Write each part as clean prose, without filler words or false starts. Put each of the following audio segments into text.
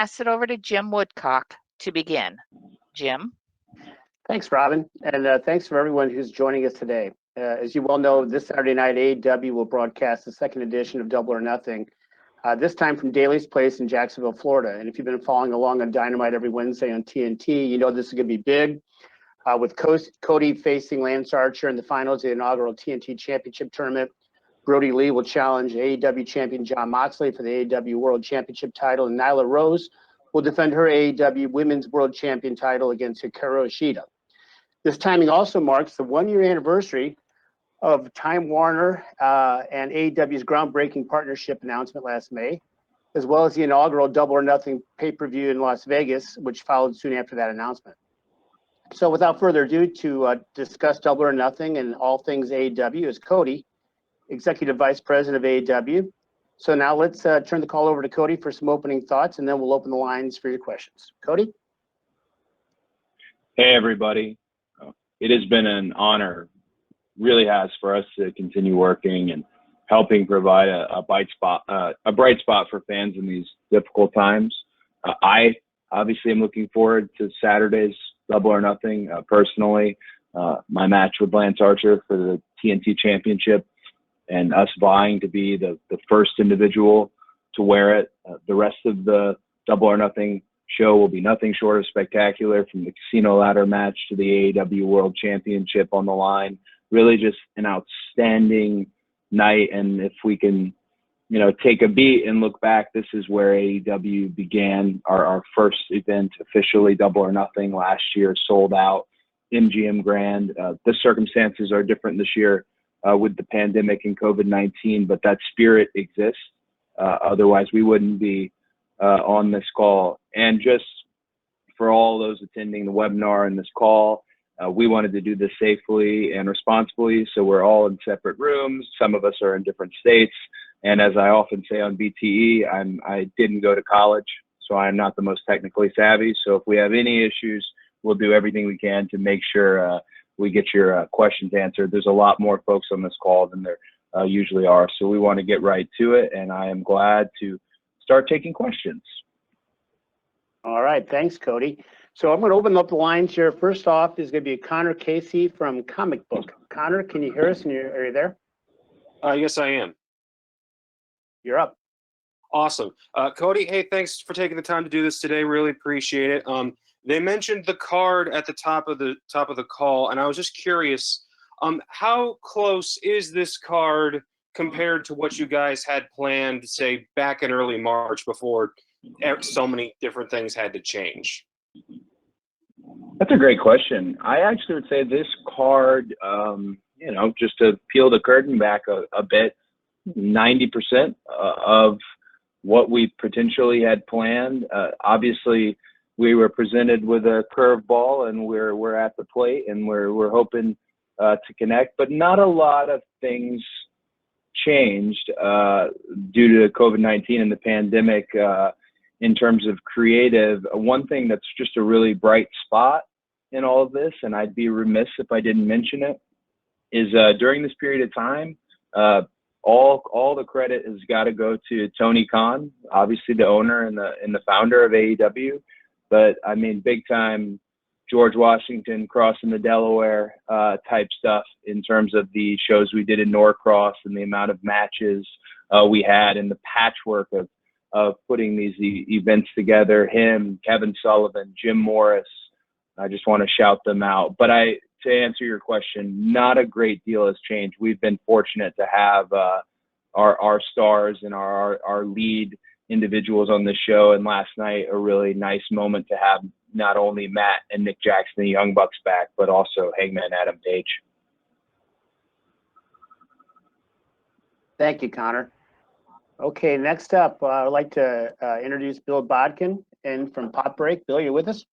pass it over to Jim Woodcock to begin. Jim? Thanks, Robin, and thanks for everyone who's joining us today. As you well know, this Saturday night, AEW will broadcast the second edition of Double or Nothing, this time from Daly's Place in Jacksonville, Florida. And if you've been following along on Dynamite every Wednesday on TNT, you know this is going to be big. With Cody facing Lance Archer in the finals of the inaugural TNT Championship tournament, Brody Lee will challenge AEW champion Jon Moxley for the AEW World Championship title, and Nyla Rose will defend her AEW Women's World Champion title against Hikaru Shida. This timing also marks the one-year anniversary of Time Warner and AEW's groundbreaking partnership announcement last May, as well as the inaugural Double or Nothing pay-per-view in Las Vegas, which followed soon after that announcement. So without further ado, to discuss Double or Nothing and all things AEW is Cody, Executive Vice President of AEW. So now let's turn the call over to Cody for some opening thoughts, and then we'll open the lines for your questions. Cody? Hey, everybody. It has been an honor, really has, for us to continue working and helping provide a bright spot for fans in these difficult times. I obviously am looking forward to Saturday's Double or Nothing. Personally, my match with Lance Archer for the TNT Championship, and us vying to be the first individual to wear it. The rest of the Double or Nothing show will be nothing short of spectacular, from the casino ladder match to the AEW World Championship on the line. Really just an outstanding night. And if we can, take a beat and look back, this is where AEW began. Our first event, officially Double or Nothing, last year, sold out MGM Grand. The circumstances are different this year with the pandemic and COVID-19, but that spirit exists. Otherwise, we wouldn't be on this call. And just for all those attending the webinar and this call, we wanted to do this safely and responsibly, so we're all in separate rooms. Some of us are in different states, and as I often say on BTE, I didn't go to college, so I'm not the most technically savvy. So if we have any issues, we'll do everything we can to make sure we get your questions answered. There's a lot more folks on this call than there usually are, so we want to get right to it, and I am glad to start taking questions. All right, thanks, Cody. So I'm going to open up the lines here. First off is going to be Connor Casey from Comic Book. Connor, can you hear us? And are you there? Yes, I am. You're up. Awesome. Cody, hey, thanks for taking the time to do this today. Really appreciate it. They mentioned the card at the top of the call, and I was just curious, how close is this card compared to what you guys had planned, say, back in early March before so many different things had to change? That's a great question. I actually would say this card, just to peel the curtain back a bit, 90% of what we potentially had planned. Obviously, we were presented with a curveball, and we're at the plate, and we're hoping to connect. But not a lot of things changed due to COVID-19 and the pandemic. In terms of creative, one thing that's just a really bright spot in all of this, and I'd be remiss if I didn't mention it, is during this period of time, all the credit has got to go to Tony Khan, obviously the owner and the founder of AEW, but I mean big time George Washington crossing the Delaware type stuff in terms of the shows we did in Norcross and the amount of matches we had and the patchwork of putting these events together. Him, Kevin Sullivan, Jim Morris, I just want to shout them out. But to answer your question, not a great deal has changed. We've been fortunate to have our stars and our lead individuals on the show, and last night a really nice moment to have not only Matt and Nick Jackson, the Young Bucks, back, but also Hangman Adam Page. Thank you, Connor. Okay, next up, I'd like to introduce Bill Bodkin from Pop Break. Bill, you with us?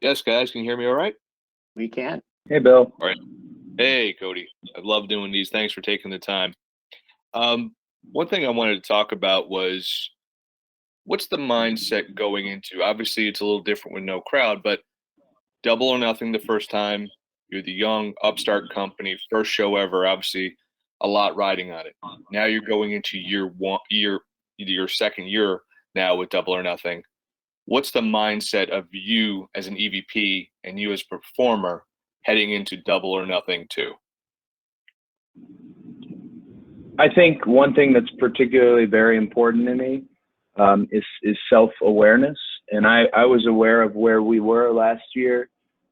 Yes, guys. Can you hear me all right? We can. Hey, Bill. All right. Hey, Cody. I love doing these. Thanks for taking the time. One thing I wanted to talk about was, what's the mindset going into? Obviously, it's a little different with no crowd, but Double or Nothing the first time. You're the young upstart company, first show ever. Obviously, a lot riding on it. Now you're going into your second year now with Double or Nothing. what's the mindset of you as an EVP and you as a performer heading into Double or Nothing 2? I think one thing that's particularly very important to me is self-awareness. And I was aware of where we were last year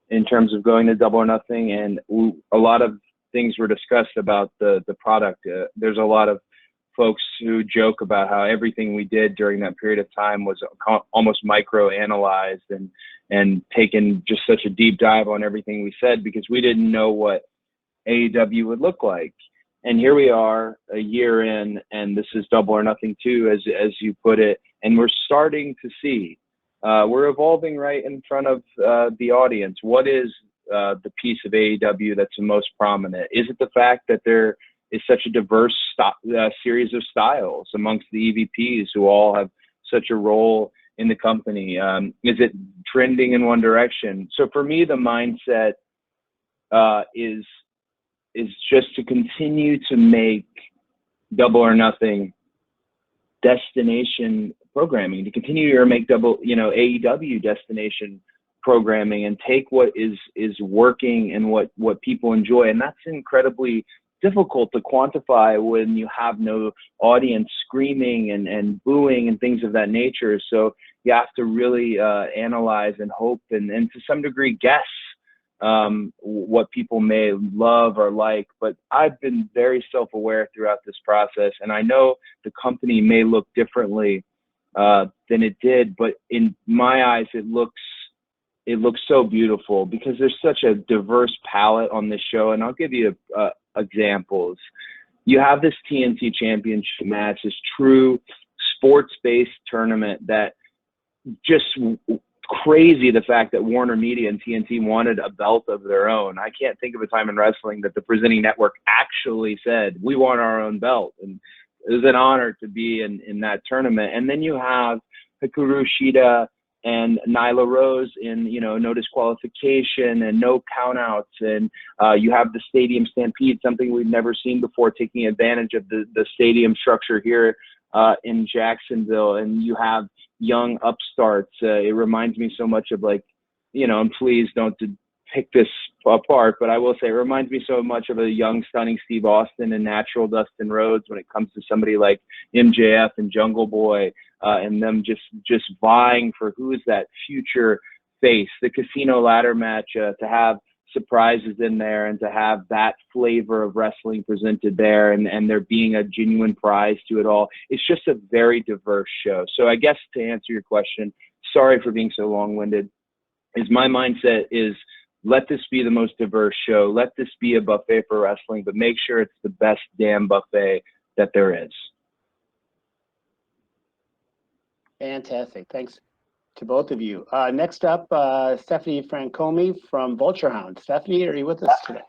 in terms of going to Double or Nothing, and a lot of things were discussed about the product. There's a lot of folks who joke about how everything we did during that period of time was almost micro-analyzed and taken just such a deep dive on everything we said because we didn't know what AEW would look like. And here we are a year in, and this is Double or Nothing 2, as you put it, and we're starting to see. We're evolving right in front of the audience. What is the piece of AEW that's the most prominent? Is it the fact that there is such a diverse series of styles amongst the EVPs who all have such a role in the company? Is it trending in one direction? So for me, the mindset is just to continue to make Double or Nothing destination programming, to continue to make AEW destination programming and take what is working and what people enjoy. And that's incredibly difficult to quantify when you have no audience screaming and booing and things of that nature. So you have to really analyze and hope and to some degree guess what people may love or like. But I've been very self-aware throughout this process, and I know the company may look differently than it did, but in my eyes it looks so beautiful because there's such a diverse palette on this show. And I'll give you examples. You have this TNT Championship match, this true sports-based tournament that just crazy, the fact that Warner Media and TNT wanted a belt of their own. I can't think of a time in wrestling that the presenting network actually said, we want our own belt. And it was an honor to be in that tournament. And then you have Hikaru Shida and Nyla Rose in, no disqualification and no countouts. And you have the Stadium Stampede, something we've never seen before, taking advantage of the stadium structure here in Jacksonville. And you have young upstarts. It reminds me so much of and please don't pick this apart, but I will say it reminds me so much of a young, stunning Steve Austin and natural Dustin Rhodes when it comes to somebody like MJF and Jungle Boy and them just vying for who is that future face. The casino ladder match, to have surprises in there and to have that flavor of wrestling presented there and there being a genuine prize to it all. It's just a very diverse show. So I guess to answer your question, sorry for being so long-winded, my mindset is let this be the most diverse show. Let this be a buffet for wrestling, but make sure it's the best damn buffet that there is. Fantastic. Thanks to both of you. Next up, Stephanie Francomi from Vulture Hound. Stephanie, are you with us today?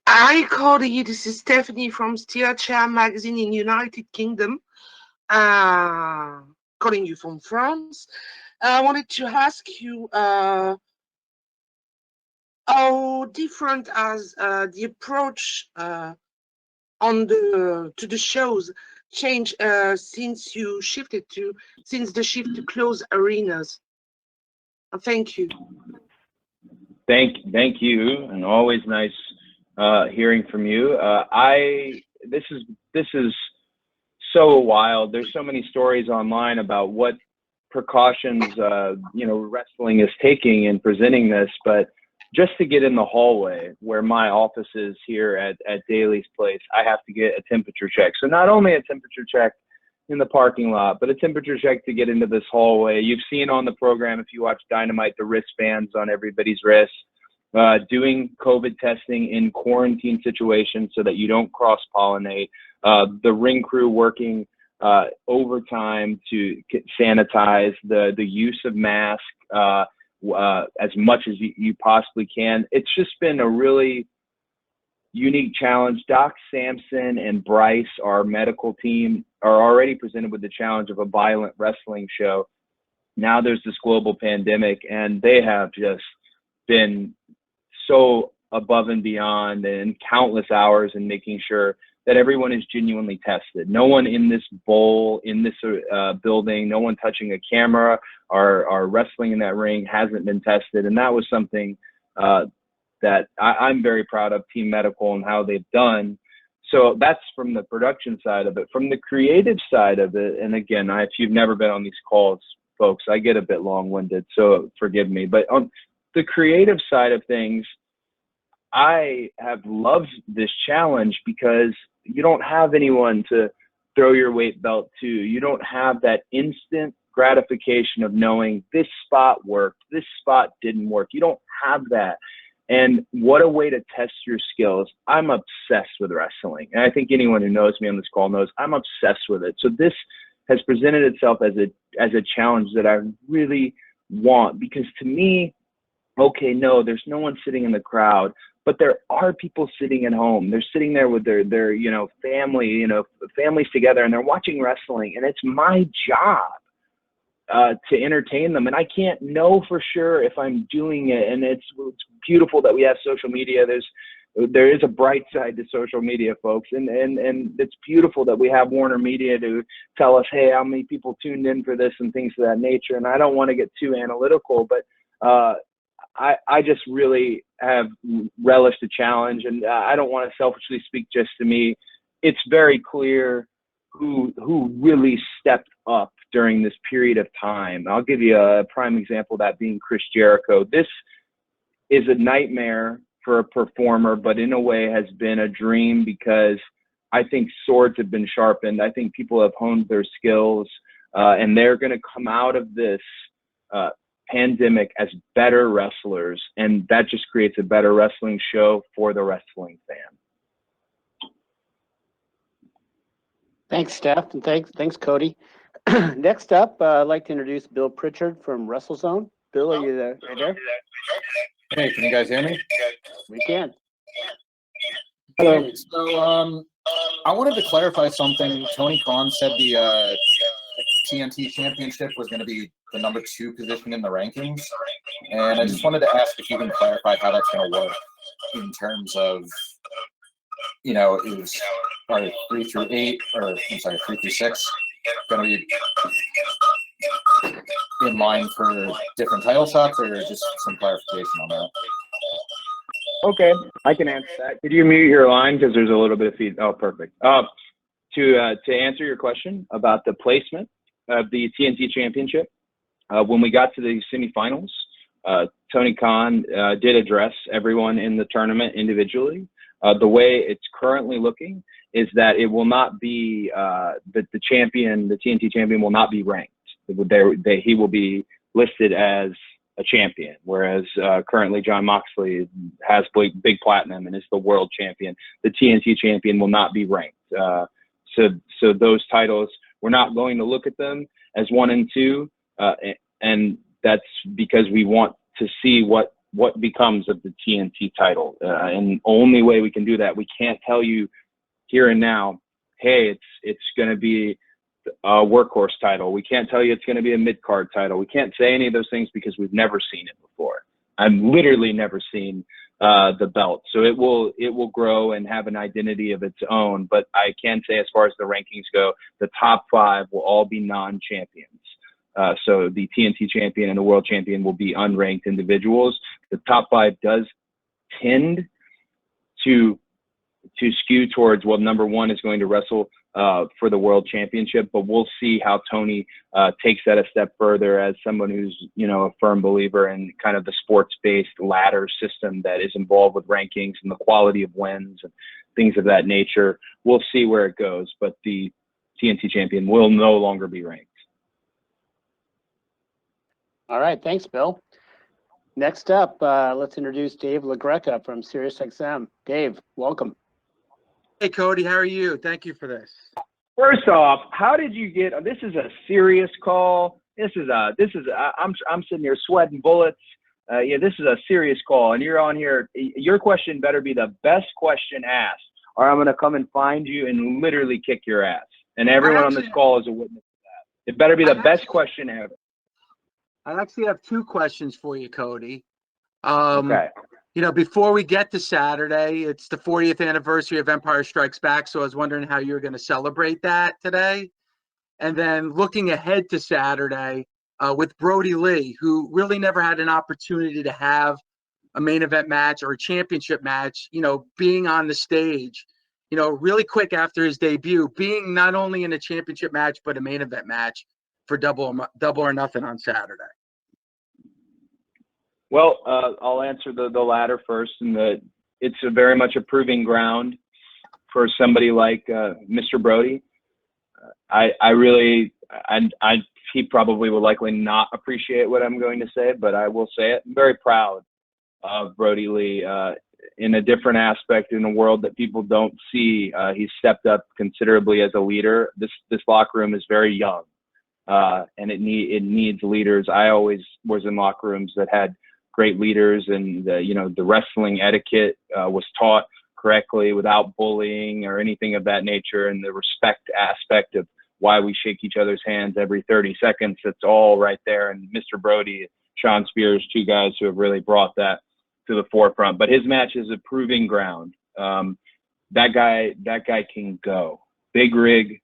Hi, Cody. This is Stephanie from Steel Chair Magazine in United Kingdom. Calling you from France. I wanted to ask you how different has the approach to the shows changed since the shift to closed arenas. Thank you. Thank you, and always nice hearing from you. This is so wild. There's so many stories online about what precautions wrestling is taking in presenting this, but just to get in the hallway where my office is here at Daly's place, I have to get a temperature check. So not only a temperature check in the parking lot, but a temperature check to get into this hallway. You've seen on the program, if you watch Dynamite, the wristbands on everybody's wrists, doing COVID testing in quarantine situations so that you don't cross-pollinate, the ring crew working overtime to sanitize, the use of masks, as much as you possibly can. It's just been a really unique challenge. Doc Sampson and Bryce, our medical team, are already presented with the challenge of a violent wrestling show. Now there's this global pandemic, and they have just been so above and beyond and countless hours in making sure that everyone is genuinely tested. No one in this bowl, in this building, no one touching a camera or wrestling in that ring hasn't been tested. And that was something that I'm very proud of Team Medical and how they've done. So that's from the production side of it. From the creative side of it, and again, if you've never been on these calls, folks, I get a bit long-winded, so forgive me. But on the creative side of things, I have loved this challenge because you don't have anyone to throw your weight belt to. You don't have that instant gratification of knowing this spot worked, this spot didn't work. You don't have that. And what a way to test your skills. I'm obsessed with wrestling. And I think anyone who knows me on this call knows I'm obsessed with it. So this has presented itself as a challenge that I really want, because to me, okay, no, there's no one sitting in the crowd, but there are people sitting at home. They're sitting there with their family, families together, and they're watching wrestling. And it's my job to entertain them. And I can't know for sure if I'm doing it. And it's beautiful that we have social media. There is a bright side to social media, folks. And it's beautiful that we have Warner Media to tell us, hey, how many people tuned in for this and things of that nature. And I don't want to get too analytical, but I just really have relished the challenge. And I don't want to selfishly speak just to me. It's very clear who really stepped up during this period of time. I'll give you a prime example of that being Chris Jericho. This is a nightmare for a performer, but in a way has been a dream, because I think swords have been sharpened. I think people have honed their skills, and they're going to come out of this pandemic as better wrestlers, and that just creates a better wrestling show for the wrestling fan. Thanks, Steph, and thanks, Cody. Next up, I'd like to introduce Bill Pritchard from WrestleZone. Bill, are you there? Hey, can you guys hear me? We can. Hello. So, I wanted to clarify something. Tony Khan said the TNT Championship was going to be the number 2 position in the rankings, and I just wanted to ask if you can clarify how that's going to work in terms of, is 3 through 8, or I'm sorry, 3 through 6 going to be in line for different title shots, or just some clarification on that? Okay, I can answer that. Could you mute your line, because there's a little bit of feed? Oh, perfect. To answer your question about the placement of the TNT Championship, when we got to the semifinals, Tony Khan did address everyone in the tournament individually. The way it's currently looking is that it will not be the TNT champion will not be ranked. He will be listed as a champion, whereas currently Jon Moxley has big platinum and is the world champion. The TNT champion will not be ranked. So those titles, we're not going to look at them as 1 and 2, and that's because we want to see what becomes of the TNT title. And the only way we can do that, we can't tell you here and now, hey, it's going to be a workhorse title. We can't tell you it's going to be a mid-card title. We can't say any of those things because we've never seen it before. I've literally never seen the belt. So it will grow and have an identity of its own. But I can say, as far as the rankings go, the top 5 will all be non-champions. So the TNT champion and the world champion will be unranked individuals. The top 5 does tend to skew towards, well, number 1 is going to wrestle for the world championship, but we'll see how Tony takes that a step further as someone who's, a firm believer in kind of the sports-based ladder system that is involved with rankings and the quality of wins and things of that nature. We'll see where it goes, but the TNT champion will no longer be ranked. All right, thanks, Bill. Next up, let's introduce Dave LaGreca from SiriusXM. Dave, welcome. Hey, Cody, how are you? Thank you for this. First off, how did you get? This is a serious call. I'm sitting here sweating bullets. This is a serious call, and you're on here. Your question better be the best question asked, or I'm going to come and find you and literally kick your ass. And everyone on this call is a witness to that. It better be the best question ever. I actually have 2 questions for you, Cody. Okay. before we get to Saturday, it's the 40th anniversary of Empire Strikes Back. So I was wondering how you're going to celebrate that today. And then looking ahead to Saturday with Brody Lee, who really never had an opportunity to have a main event match or a championship match, being on the stage, really quick after his debut, being not only in a championship match, but a main event match for Double or Nothing on Saturday. Well, I'll answer the latter first, and it's a very much a proving ground for somebody like Mr. Brody. He probably will likely not appreciate what I'm going to say, but I will say it. I'm very proud of Brody Lee in a different aspect in a world that people don't see. He's stepped up considerably as a leader. This locker room is very young, and it needs leaders. I always was in locker rooms that had great leaders, and the wrestling etiquette was taught correctly without bullying or anything of that nature, and the respect aspect of why we shake each other's hands every 30 seconds. It's all right there. And Mr. Brody, Sean Spears, two guys who have really brought that to the forefront. But his match is a proving ground. That guy can go. Big Rig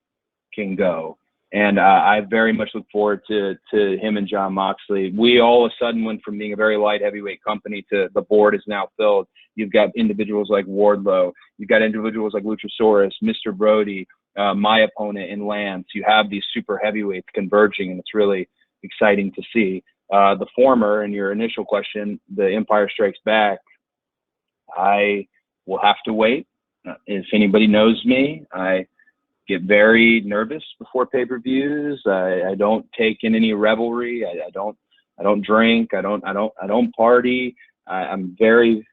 can go. And I very much look forward to him and Jon Moxley. We all of a sudden went from being a very light heavyweight company to the board is now filled. You've got individuals like Wardlow. You've got individuals like Luchasaurus, Mr. Brody, my opponent in Lance. You have these super heavyweights converging, and it's really exciting to see. The former, in your initial question, the Empire Strikes Back, I will have to wait. If anybody knows me, I get very nervous before pay-per-views. I don't take in any revelry. I don't drink. I don't party. I'm very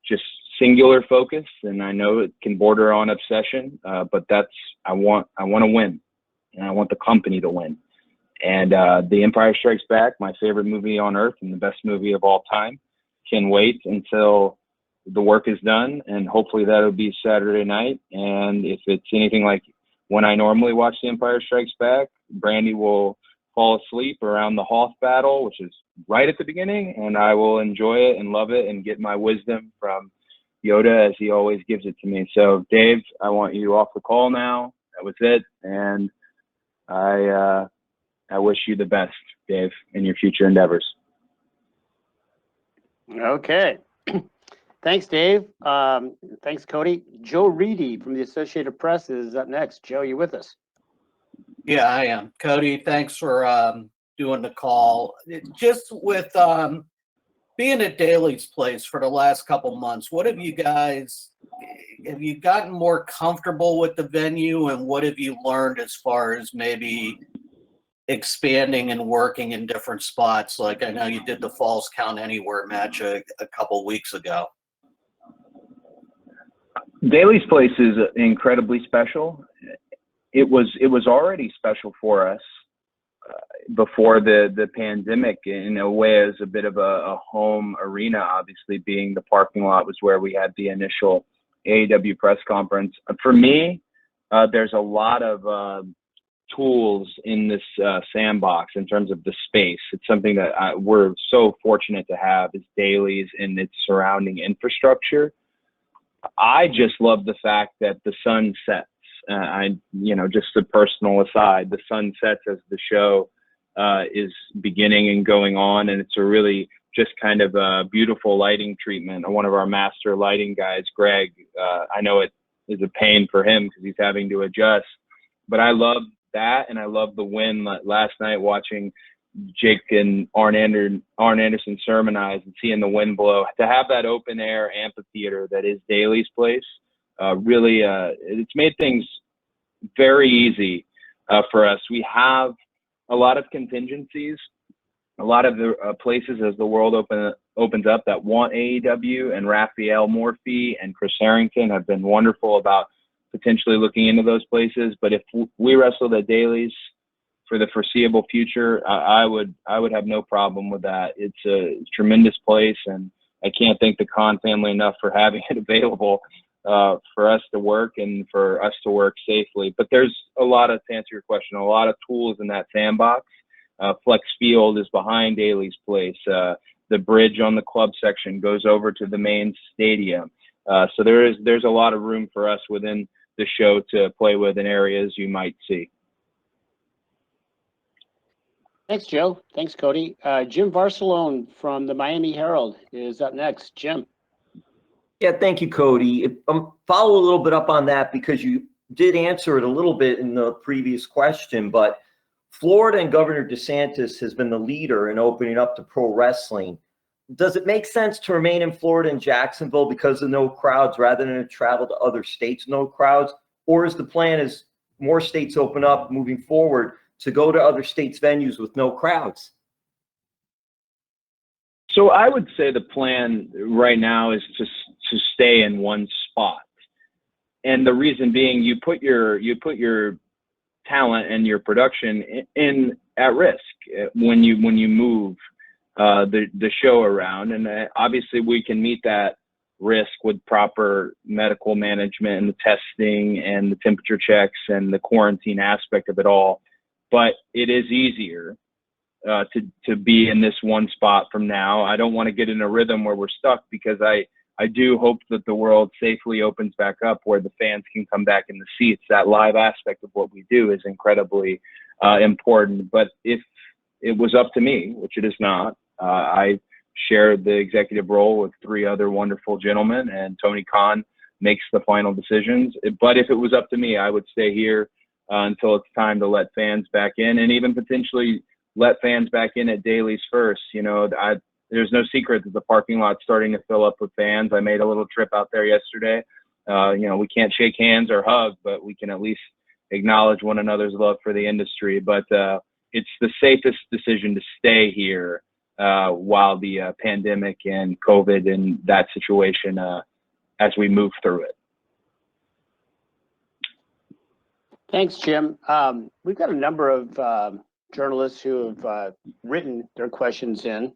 just singular focused, and I know it can border on obsession. But I want to win, and I want the company to win. And The Empire Strikes Back, my favorite movie on earth and the best movie of all time, can wait until the work is done, and hopefully that'll be Saturday night. And if it's anything like when I normally watch The Empire Strikes Back, Brandy will fall asleep around the Hoth battle, which is right at the beginning, and I will enjoy it and love it and get my wisdom from Yoda as he always gives it to me. So, Dave, I want you off the call now. That was it, and I wish you the best, Dave, in your future endeavors. Okay. Thanks, Dave. Thanks, Cody. Joe Reedy from the Associated Press is up next. Joe, you with us? Yeah, I am. Cody, thanks for doing the call. Just with being at Daly's place for the last couple months, have you gotten more comfortable with the venue, and what have you learned as far as maybe expanding and working in different spots? Like I know you did the Falls Count Anywhere match a couple weeks ago. Daly's place is incredibly special. It was already special for us before the pandemic, in a way, as a bit of a home arena. Obviously, being the parking lot was where we had the initial AEW press conference. For me, there's a lot of tools in this sandbox in terms of the space. It's something that we're so fortunate to have, is Daly's and its surrounding infrastructure. I just love the fact that the sun sets. Just a personal aside, the sun sets as the show is beginning and going on, and it's a really just kind of a beautiful lighting treatment. One of our master lighting guys, Greg, I know it is a pain for him because he's having to adjust, but I love that, and I love the win last night watching Jake and Arn Anderson sermonize and seeing the wind blow. To have that open air amphitheater that is Daly's place, really, it's made things very easy for us. We have a lot of contingencies, a lot of the places as the world opens up that want AEW, and Raphael Morphy and Chris Harrington have been wonderful about potentially looking into those places. But if we wrestled at Daly's for the foreseeable future, I would have no problem with that. It's a tremendous place, and I can't thank the Khan family enough for having it available for us to work and for us to work safely. But there's to answer your question, a lot of tools in that sandbox. Flex Field is behind Daly's place. the bridge on the club section goes over to the main stadium. So there's a lot of room for us within the show to play with in areas you might see. Thanks, Joe. Thanks, Cody. Jim Barcelone from the Miami Herald is up next. Jim. Yeah, thank you, Cody. Follow a little bit up on that because you did answer it a little bit in the previous question, but Florida and Governor DeSantis has been the leader in opening up to pro wrestling. Does it make sense to remain in Florida and Jacksonville because of no crowds rather than to travel to other states, no crowds? Or is the plan as more states open up moving forward to go to other states' venues with no crowds? So I would say the plan right now is to stay in one spot. And the reason being, you put your talent and your production in at risk when you move the show around. And obviously we can meet that risk with proper medical management and the testing and the temperature checks and the quarantine aspect of it all. But it is easier to be in this one spot from now. I don't want to get in a rhythm where we're stuck, because I do hope that the world safely opens back up where the fans can come back in the seats. That live aspect of what we do is incredibly important. But if it was up to me, which it is not, I share the executive role with 3 other wonderful gentlemen, and Tony Khan makes the final decisions. But if it was up to me, I would stay here until it's time to let fans back in, and even potentially let fans back in at Daly's first. You know, there's no secret that the parking lot's starting to fill up with fans. I made a little trip out there yesterday. You know, we can't shake hands or hug, but we can at least acknowledge one another's love for the industry. But it's the safest decision to stay here while the pandemic and COVID and that situation as we move through it. Thanks, Jim. We've got a number of journalists who have written their questions in,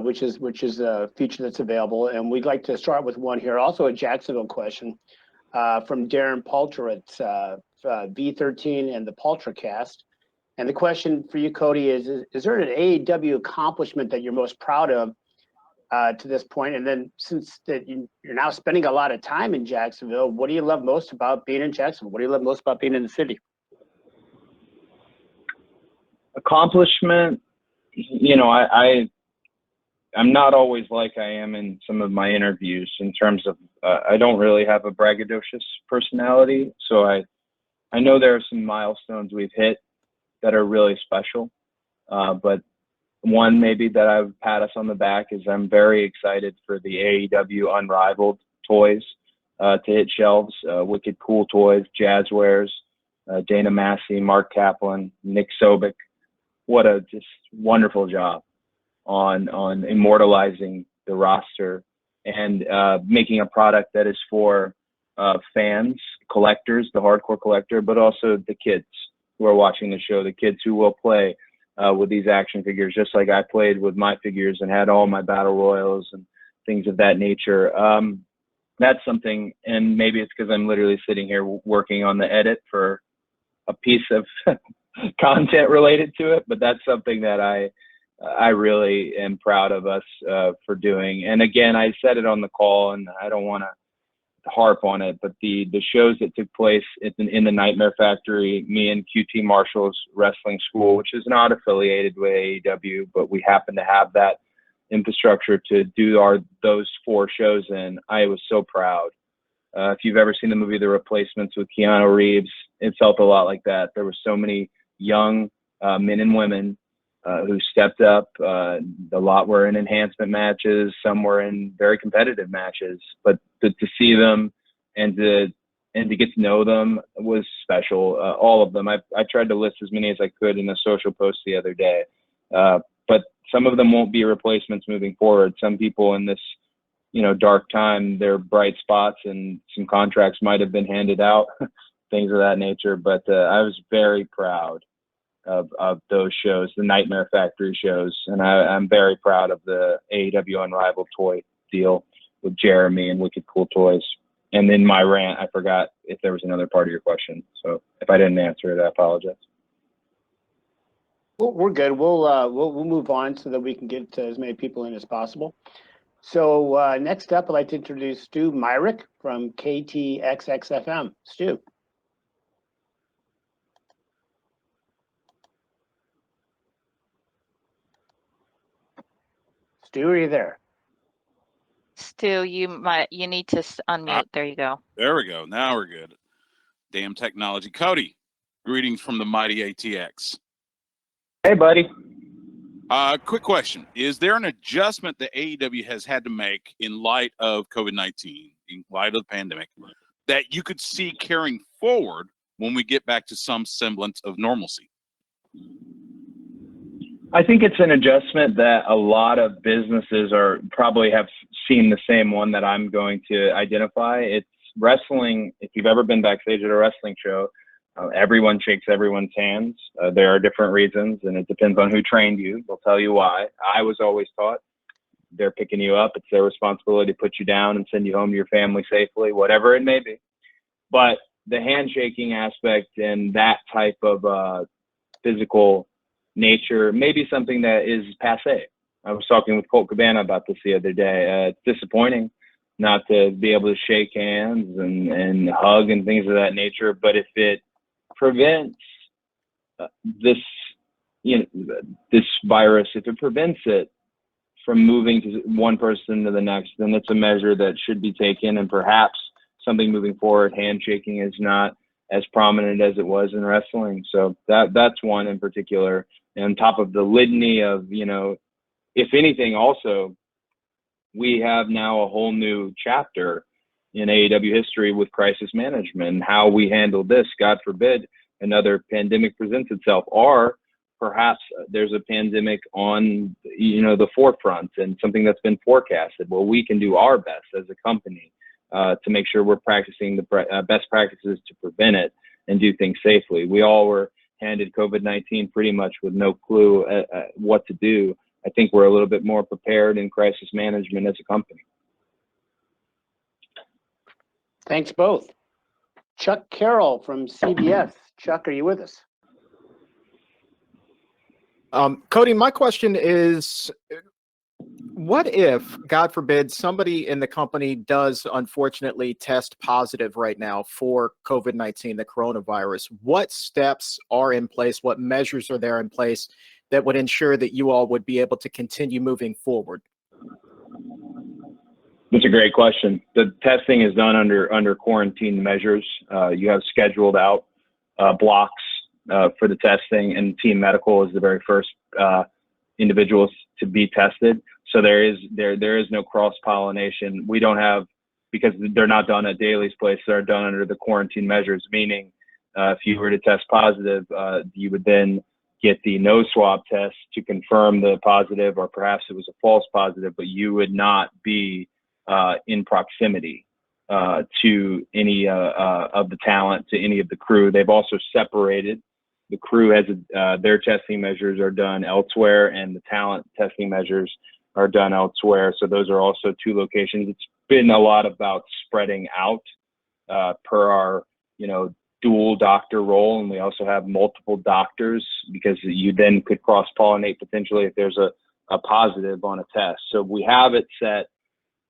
which is a feature that's available. And we'd like to start with one here, also a Jacksonville question from Darren Palter at V13 and the Paltracast. And the question for you, Cody, is there an AEW accomplishment that you're most proud of to this point? And then since that you're now spending a lot of time in Jacksonville, what do you love most about being in Jacksonville? What do you love most about being in the city? Accomplishment, you know, I'm not always like I am in some of my interviews in terms of I don't really have a braggadocious personality. So I know there are some milestones we've hit that are really special. But one maybe that I would pat us on the back is I'm very excited for the AEW Unrivaled toys to hit shelves. Wicked Cool Toys, Jazzwares, Dana Massey, Mark Kaplan, Nick Sobek. What a just wonderful job on immortalizing the roster and making a product that is for fans, collectors, the hardcore collector, but also the kids who are watching the show, the kids who will play with these action figures, just like I played with my figures and had all my battle royals and things of that nature. That's something, and maybe it's because I'm literally sitting here working on the edit for a piece of content related to it, but that's something that I really am proud of us for doing. And again, I said it on the call, and I don't want to harp on it, but the shows that took place in the Nightmare Factory, me and QT Marshall's wrestling school, which is not affiliated with AEW, but we happen to have that infrastructure to do those 4 shows, and I was so proud. If you've ever seen the movie The Replacements with Keanu Reeves, it felt a lot like that. There were so many young men and women who stepped up. A lot were in enhancement matches, some were in very competitive matches, but to see them and to get to know them was special. All of them. I tried to list as many as I could in a social post the other day, but some of them won't be replacements moving forward. Some people in this, you know, dark time, they're bright spots, and some contracts might have been handed out, things of that nature. But I was very proud of those shows, the Nightmare Factory shows, and I'm very proud of the AEW Unrivaled toy deal with Jeremy and Wicked Cool Toys. And in my rant, I forgot if there was another part of your question. So if I didn't answer it, I apologize. We're good. We'll move on so that we can get as many people in as possible. So next up, I'd like to introduce Stu Myrick from KTXXFM. Stu. Stu, are you there? Stu, you need to unmute. There you go. There we go. Now we're good. Damn technology. Cody, greetings from the mighty ATX. Hey, buddy. Quick question. Is there an adjustment that AEW has had to make in light of COVID-19, in light of the pandemic, that you could see carrying forward when we get back to some semblance of normalcy? I think it's an adjustment that a lot of businesses are probably have seen the same one that I'm going to identify. It's wrestling. If you've ever been backstage at a wrestling show, everyone shakes everyone's hands. There are different reasons, and it depends on who trained you. They'll tell you why. I was always taught they're picking you up. It's their responsibility to put you down and send you home to your family safely, whatever it may be. But the handshaking aspect and that type of physical nature may be something that is passe. I was talking with Colt Cabana about this the other day. It's disappointing not to be able to shake hands and hug and things of that nature. But if it prevents this virus, if it prevents it from moving to one person to the next, then it's a measure that should be taken. And perhaps something moving forward, handshaking is not as prominent as it was in wrestling. So that's one in particular. And on top of the litany of, if anything, also, we have now a whole new chapter in AEW history with crisis management and how we handle this. God forbid another pandemic presents itself, or perhaps there's a pandemic on, the forefront and something that's been forecasted. Well, we can do our best as a company to make sure we're practicing the best practices to prevent it and do things safely. We all were handed COVID-19 pretty much with no clue what to do. I think we're a little bit more prepared in crisis management as a company. Thanks both. Chuck Carroll from CBS. Chuck, are you with us? Cody, my question is, what if, God forbid, somebody in the company does unfortunately test positive right now for COVID-19, the coronavirus? What steps are in place? What measures are there in place that would ensure that you all would be able to continue moving forward? That's a great question. The testing is done under quarantine measures. You have scheduled out blocks for the testing, and team medical is the very first individuals to be tested. So there is no cross-pollination. We don't have, because they're not done at Daly's place, they're done under the quarantine measures, meaning if you were to test positive, you would then get the nose swab test to confirm the positive, or perhaps it was a false positive, but you would not be in proximity to any of the talent, to any of the crew. They've also separated. The crew has their testing measures are done elsewhere, and the talent testing measures are done elsewhere. So those are also two locations. It's been a lot about spreading out per our, dual doctor role. And we also have multiple doctors, because you then could cross-pollinate potentially if there's a positive on a test. So we have it set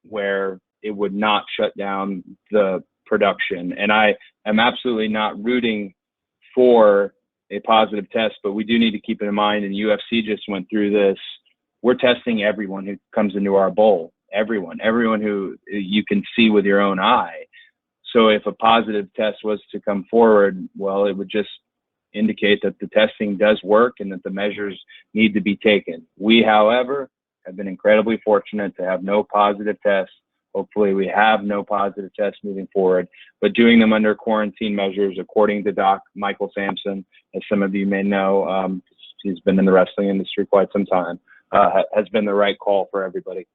where it would not shut down the production. And I am absolutely not rooting for a positive test, but we do need to keep in mind, and UFC just went through this, we're testing everyone who comes into our bowl, everyone who you can see with your own eye. So if a positive test was to come forward, well, it would just indicate that the testing does work and that the measures need to be taken. We, however, have been incredibly fortunate to have no positive tests. Hopefully we have no positive tests moving forward, but doing them under quarantine measures, according to Doc Michael Sampson, as some of you may know, he's been in the wrestling industry quite some time, has been the right call for everybody.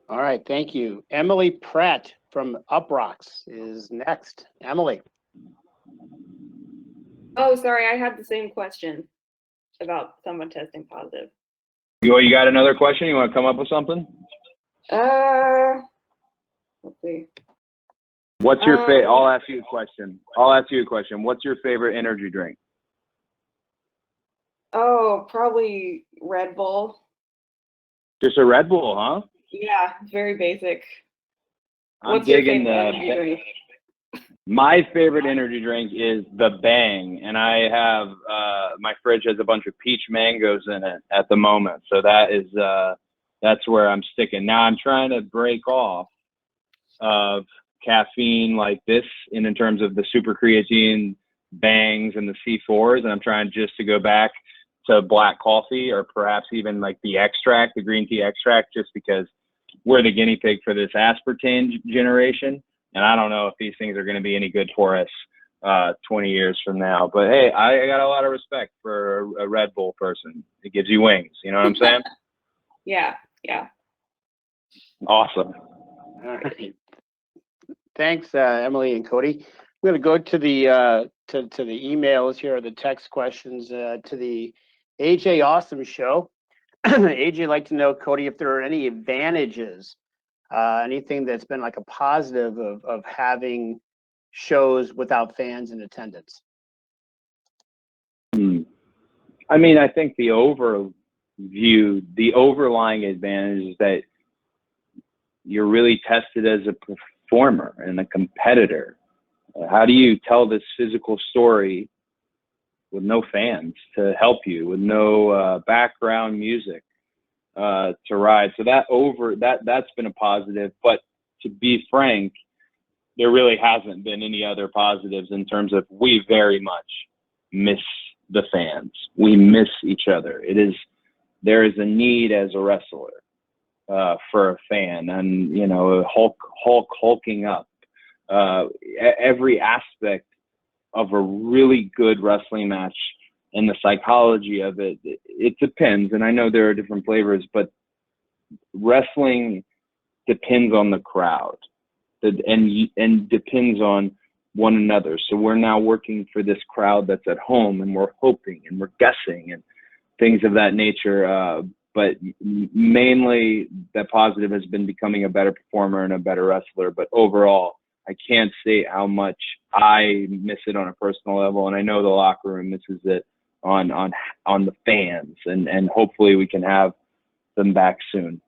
All right, thank you. Emily Pratt from Uprocks is next. Emily. Oh, sorry, I had the same question about someone testing positive. You got another question? You want to come up with something? Let's see. What's your favorite? I'll ask you a question. What's your favorite energy drink? Oh, probably Red Bull. Just a Red Bull, huh? Yeah, very basic. I'm What's your digging favorite energy drink? My favorite energy drink is the Bang, and I have my fridge has a bunch of peach mangoes in it at the moment, so that's where I'm sticking. Now I'm trying to break off of caffeine like this in terms of the super creatine Bangs and the C4s, and I'm trying just to go back to black coffee or perhaps even like the extract, the green tea extract, just because we're the guinea pig for this aspartame generation. And I don't know if these things are going to be any good for us 20 years from now. But hey, I got a lot of respect for a Red Bull person. It gives you wings. You know what I'm saying? Yeah. Awesome. All right. Thanks, Emily and Cody. We're going to go to the to the emails here, the text questions to the AJ Awesome Show. AJ, like to know, Cody, if there are any advantages, anything that's been like a positive of having shows without fans in attendance. I mean, I think the overlying advantage is that you're really tested as a performer and a competitor. How do you tell this physical story with no fans to help you, with no background music to ride? So that's been a positive. But to be frank, there really hasn't been any other positives in terms of we very much miss the fans. We miss each other. There is a need as a wrestler for a fan, and Hulk hulking up. Every aspect of a really good wrestling match and the psychology of it depends. And I know there are different flavors, but wrestling depends on the crowd and depends on one another. So we're now working for this crowd that's at home, and we're hoping and we're guessing and things of that nature. But mainly the positive has been becoming a better performer and a better wrestler. But overall, I can't say how much I miss it on a personal level, and I know the locker room misses it on the fans, and hopefully we can have them back soon.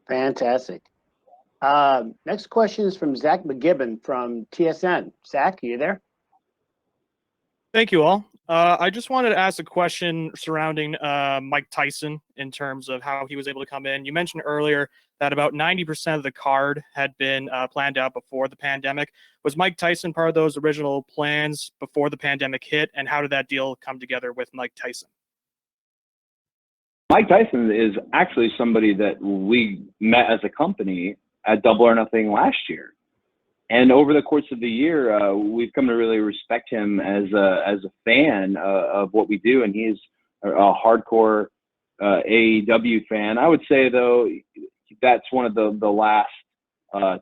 Fantastic. Next question is from Zach McGibbon from TSN. Zach, are you there? Thank you all. I just wanted to ask a question surrounding Mike Tyson in terms of how he was able to come in. You mentioned earlier that about 90% of the card had been planned out before the pandemic. Was Mike Tyson part of those original plans before the pandemic hit, and how did that deal come together with Mike Tyson? Mike Tyson is actually somebody that we met as a company at Double or Nothing last year. And over the course of the year, we've come to really respect him as a fan of what we do, and he's a hardcore AEW fan. I would say, though, that's one of the last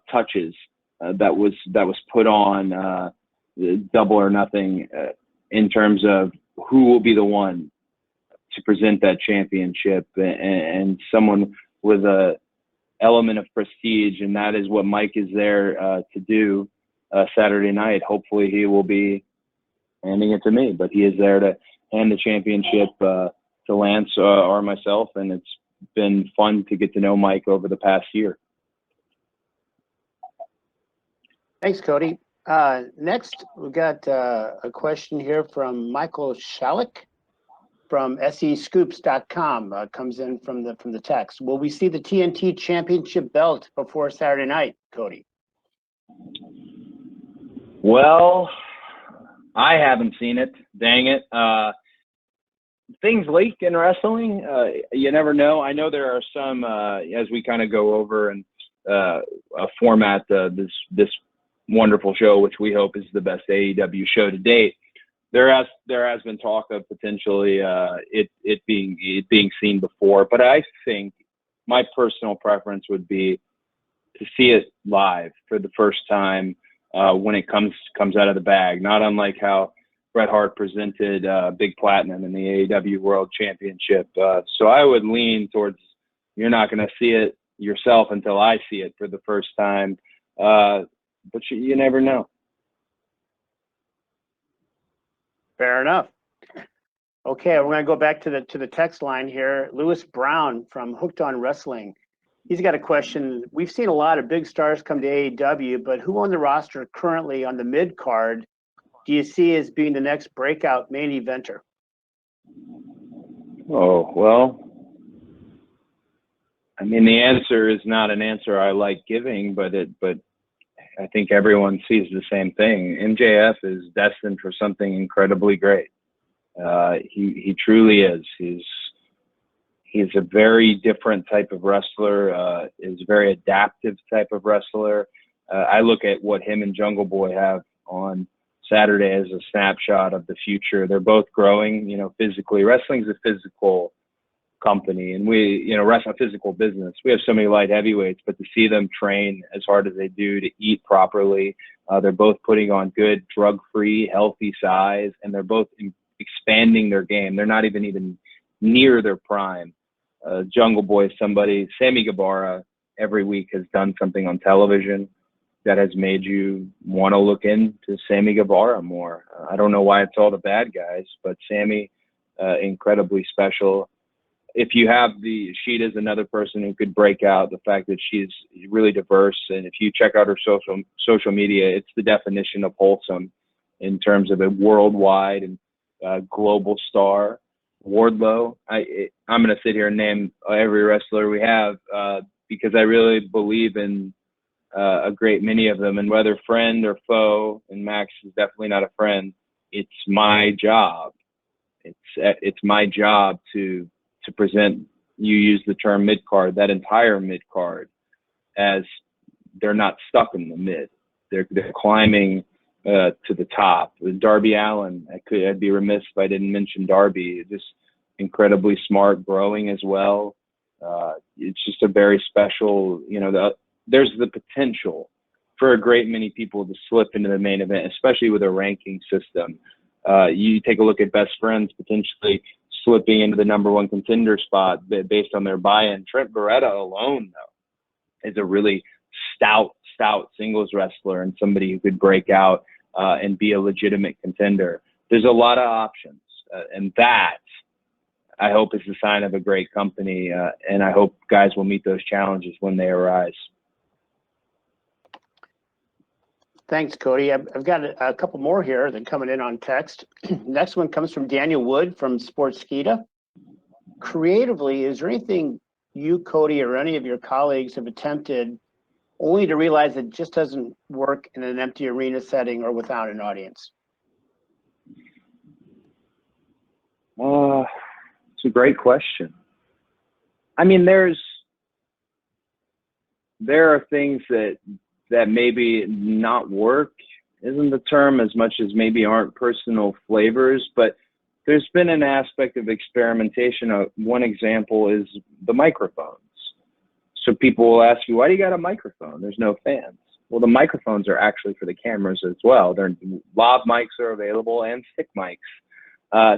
touches that was put on Double or Nothing in terms of who will be the one to present that championship, and someone with a element of prestige, and that is what Mike is there to do Saturday night. Hopefully he will be handing it to me, but he is there to hand the championship to Lance or myself, and it's been fun to get to know Mike over the past year. Thanks, Cody. Next, we've got a question here from Michael Shalik from SEScoops.com. Comes in from the text. Will we see the TNT Championship belt before Saturday night, Cody? Well, I haven't seen it. Dang it. Things leak in wrestling. You never know. I know there are some, as we kind of go over and format this wonderful show, which we hope is the best AEW show to date. There has been talk of potentially it being seen before, but I think my personal preference would be to see it live for the first time when it comes out of the bag. Not unlike how Bret Hart presented Big Platinum in the AEW World Championship. So I would lean towards you're not going to see it yourself until I see it for the first time. But you never know. Fair enough. Okay, we're going to go back to the text line here. Lewis Brown from Hooked on Wrestling. He's got a question. We've seen a lot of big stars come to AEW, but who on the roster currently on the mid card do you see as being the next breakout main eventer? Oh, well, I mean, the answer is not an answer I like giving, but I think everyone sees the same thing. MJF is destined for something incredibly great. He truly is. He's a very different type of wrestler. Is a very adaptive type of wrestler. I look at what him and Jungle Boy have on Saturday as a snapshot of the future. They're both growing, physically. Wrestling's a physical company, and we, wrestling a physical business. We have so many light heavyweights, but to see them train as hard as they do, to eat properly, they're both putting on good, drug-free, healthy size, and they're both expanding their game. They're not even near their prime. Jungle Boy is somebody. Sammy Guevara every week has done something on television that has made you want to look into Sammy Guevara more. I don't know why it's all the bad guys, but Sammy, incredibly special. If you have Sheeta's another person who could break out. The fact that she's really diverse, and if you check out her social media, it's the definition of wholesome in terms of a worldwide and global star. Wardlow, I'm going to sit here and name every wrestler we have because I really believe in a great many of them, and whether friend or foe, and Max is definitely not a friend. It's my job. It's my job to present. You use the term mid card, that entire mid card, as they're not stuck in the mid. They're climbing to the top. Darby Allin, I'd be remiss if I didn't mention Darby. Just incredibly smart, growing as well. It's just a very special. There's the potential for a great many people to slip into the main event, especially with a ranking system. You take a look at Best Friends potentially slipping into the #1 contender spot based on their buy-in. Trent Beretta alone, though, is a really stout singles wrestler and somebody who could break out and be a legitimate contender. There's a lot of options, and that, I hope, is the sign of a great company, and I hope guys will meet those challenges when they arise. Thanks, Cody. I've got a couple more here that coming in on text. Next one comes from Daniel Wood from Sportskeeda. Creatively, is there anything you, Cody, or any of your colleagues have attempted only to realize it just doesn't work in an empty arena setting or without an audience? It's a great question. I mean, there are things that maybe not work isn't the term as much as maybe aren't personal flavors, but there's been an aspect of experimentation. One example is the microphones. So people will ask you, why do you got a microphone? There's no fans. Well, the microphones are actually for the cameras as well. Lav mics are available and stick mics.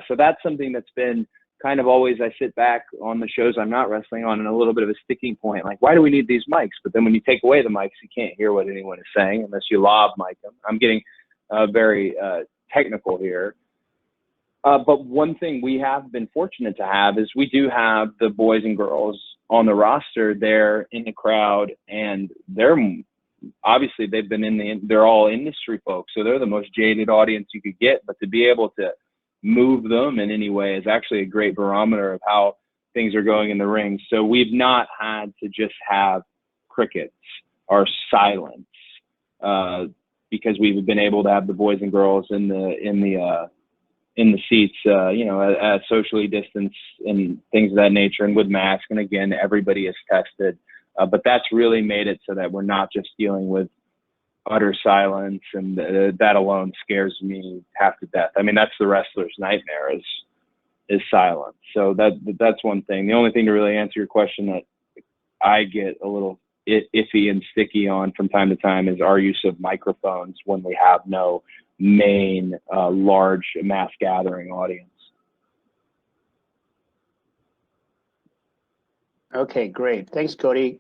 So that's something that's been kind of always, I sit back on the shows I'm not wrestling on and a little bit of a sticking point. Like, why do we need these mics? But then when you take away the mics, you can't hear what anyone is saying unless you lav mic them. I'm getting very technical here. But one thing we have been fortunate to have is we do have the boys and girls on the roster there in the crowd, and they're obviously they're all industry folks, so they're the most jaded audience you could get. But to be able to move them in any way is actually a great barometer of how things are going in the ring. So we've not had to just have crickets or silence because we've been able to have the boys and girls in the seats, at socially distanced and things of that nature, and with masks. And again, everybody is tested, but that's really made it so that we're not just dealing with utter silence, and that alone scares me half to death. I mean, that's the wrestler's nightmare is silence. So that's one thing. The only thing to really answer your question that I get a little iffy and sticky on from time to time is our use of microphones when we have no main large mass gathering audience. Okay, great. Thanks, Cody.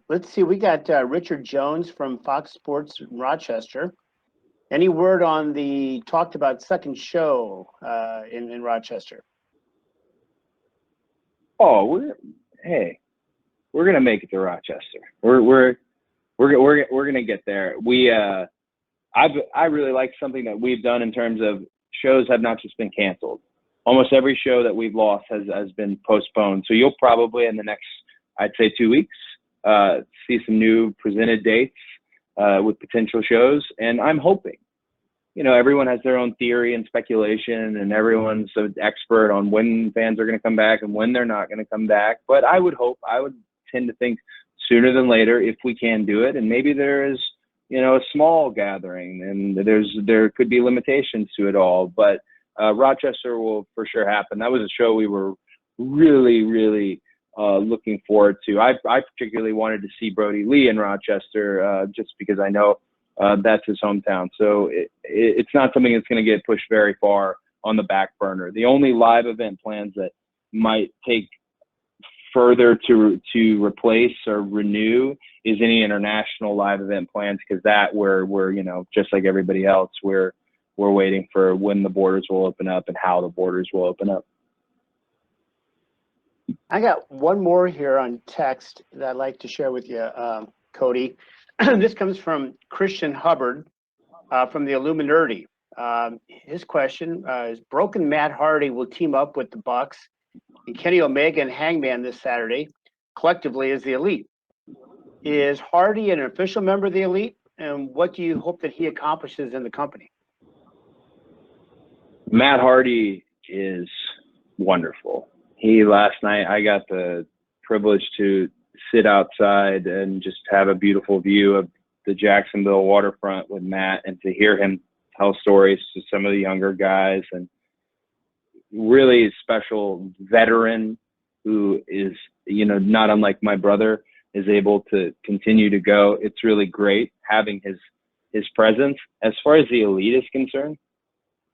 Let's see. We got Richard Jones from Fox Sports Rochester. Any word on the talked about second show in Rochester? Oh, we're gonna make it to Rochester. We're gonna get there. I really like something that we've done in terms of shows have not just been canceled. Almost every show that we've lost has been postponed. So you'll probably in the next, I'd say 2 weeks, see some new presented dates with potential shows. And I'm hoping, everyone has their own theory and speculation, and everyone's an expert on when fans are going to come back and when they're not going to come back. But I would tend to think sooner than later if we can do it. And maybe there is, a small gathering, and there could be limitations to it all. But Rochester will for sure happen. That was a show we were really, really looking forward to. I particularly wanted to see Brody Lee in Rochester just because I know that's his hometown. So it's not something that's going to get pushed very far on the back burner. The only live event plans that might take further to replace or renew is any international live event plans, because that we're just like everybody else, we're waiting for when the borders will open up and how the borders will open up. I got one more here on text that I'd like to share with you, Cody. This comes from Christian Hubbard from the Illuminati. His question is: Broken Matt Hardy will team up with the Bucks and Kenny Omega and Hangman this Saturday, collectively as the Elite. Is Hardy an official member of the Elite, and what do you hope that he accomplishes in the company? Matt Hardy is wonderful. Last night I got the privilege to sit outside and just have a beautiful view of the Jacksonville waterfront with Matt, and to hear him tell stories to some of the younger guys, and really special veteran who is, not unlike my brother, is able to continue to go. It's really great having his presence. As far as the Elite is concerned,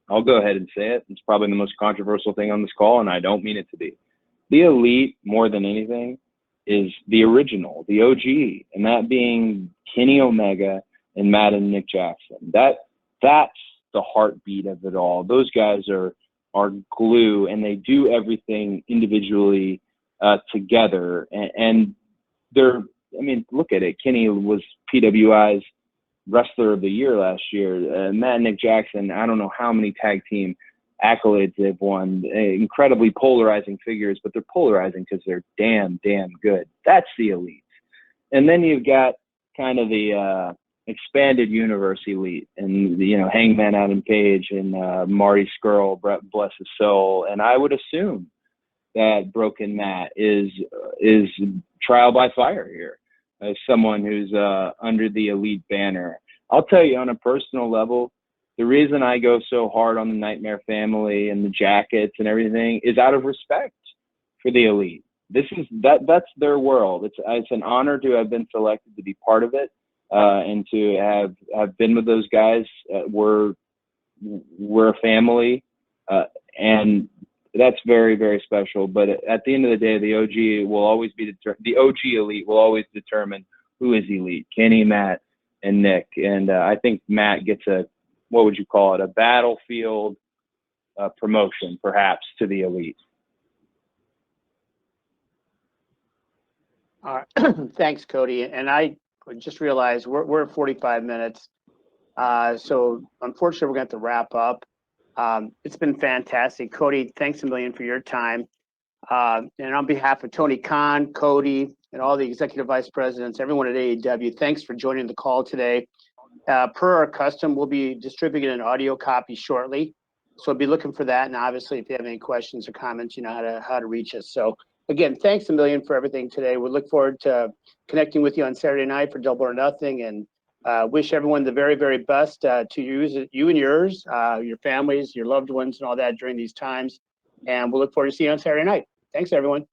I'll go ahead and say it. It's probably the most controversial thing on this call, and I don't mean it to be. The Elite, more than anything, is the original, the OG, and that being Kenny Omega and Matt and Nick Jackson. That's the heartbeat of it all. Those guys are glue, and they do everything individually together. And they're, look at it. Kenny was PWI's Wrestler of the Year last year. Matt and Nick Jackson, I don't know how many tag team accolades they've won. Incredibly polarizing figures, but they're polarizing because they're damn good. That's the Elite. And then you've got kind of the expanded universe Elite, and Hangman Adam Page and Marty Scurll, bless his soul. And I would assume that Broken Matt is trial by fire here as someone who's under the Elite banner. I'll tell you on a personal level, the reason I go so hard on the Nightmare Family and the jackets and everything is out of respect for the Elite. That's their world. It's an honor to have been selected to be part of it, and to have been with those guys. We're a family, and that's very, very special. But at the end of the day, the OG will always be the OG Elite will always determine who is Elite: Kenny, Matt, and Nick. And I think Matt gets what would you call it? A battlefield promotion, perhaps, to the Elite. All right. Thanks, Cody. And I just realized we're at 45 minutes. So unfortunately, we're going to have to wrap up. It's been fantastic. Cody, thanks a million for your time. And on behalf of Tony Khan, Cody, and all the executive vice presidents, everyone at AEW, thanks for joining the call today. Per our custom, we'll be distributing an audio copy shortly. So be looking for that. And obviously, if you have any questions or comments, you know how to reach us. So again, thanks a million for everything today. We look forward to connecting with you on Saturday night for Double or Nothing, and wish everyone the very, very best to you and yours, your families, your loved ones, and all that during these times. And we'll look forward to seeing you on Saturday night. Thanks, everyone.